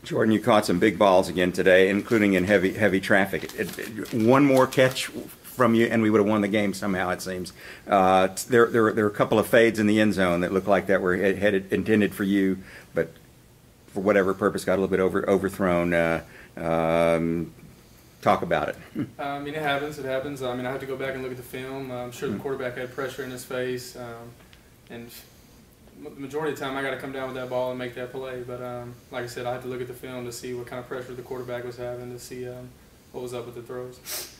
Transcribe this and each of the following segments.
Jordan, you caught some big balls again today, including in heavy traffic. One more catch from you, and we would have won the game somehow, it seems. There were a couple of fades in the end zone that looked like that were intended for you, but for whatever purpose got a little bit overthrown. Talk about it. I mean, it happens. It happens. I mean, I have to go back and look at the film. I'm sure the quarterback had pressure in his face, and the majority of the time I got to come down with that ball and make that play. But like I said, I had to look at the film to see what kind of pressure the quarterback was having, to see what was up with the throws.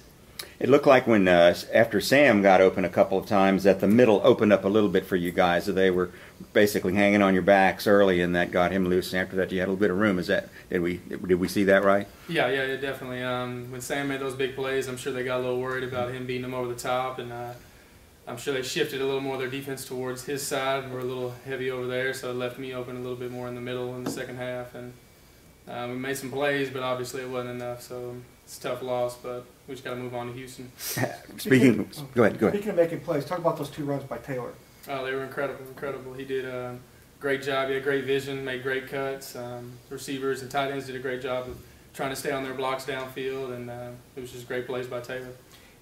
It looked like when after Sam got open a couple of times that the middle opened up a little bit for you guys. So they were basically hanging on your backs early, and that got him loose. And after that, you had a little bit of room. Did we see that right? Yeah, definitely. When Sam made those big plays, I'm sure they got a little worried about him beating them over the top, and I'm sure they shifted a little more of their defense towards his side, and were a little heavy over there, so it left me open a little bit more in the middle in the second half. And we made some plays, but obviously it wasn't enough. So it's a tough loss, but we just got to move on to Houston. Go ahead. Speaking of making plays, talk about those 2 runs by Taylor. Oh, they were incredible. He did a great job. He had great vision, made great cuts. Receivers and tight ends did a great job of trying to stay on their blocks downfield, and it was just great plays by Taylor.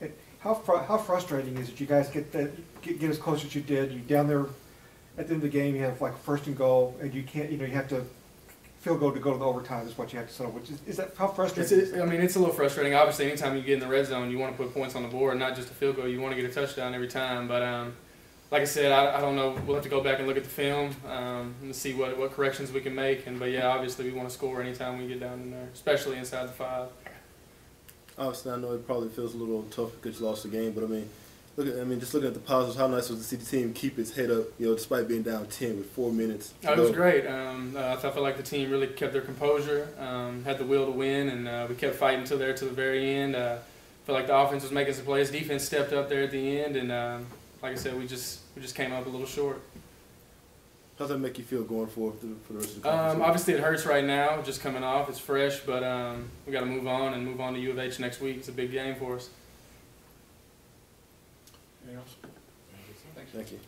And how frustrating is it? You guys get as close as you did. You down there at the end of the game. You have like 1st and goal, and you can't. You have to field goal to go to the overtime is what you have to settle. Which is that how frustrating? I mean, it's a little frustrating. Obviously, anytime you get in the red zone, you want to put points on the board, not just a field goal. You want to get a touchdown every time. But like I said, I don't know. We'll have to go back and look at the film and see what corrections we can make. But yeah, obviously, we want to score anytime we get down in there, especially inside the 5. Obviously, I know it probably feels a little tough because you lost the game, but I mean, just looking at the positives, how nice was to see the team keep its head up, despite being down 10 with 4 minutes. It was great. I felt like the team really kept their composure, had the will to win, and we kept fighting to the very end. I felt like the offense was making some plays. Defense stepped up there at the end, and like I said, we just came up a little short. How does that make you feel going forward for the rest of the conference? Obviously, it hurts right now, just coming off. It's fresh, but we got to move on to U of H next week. It's a big game for us. Thank you.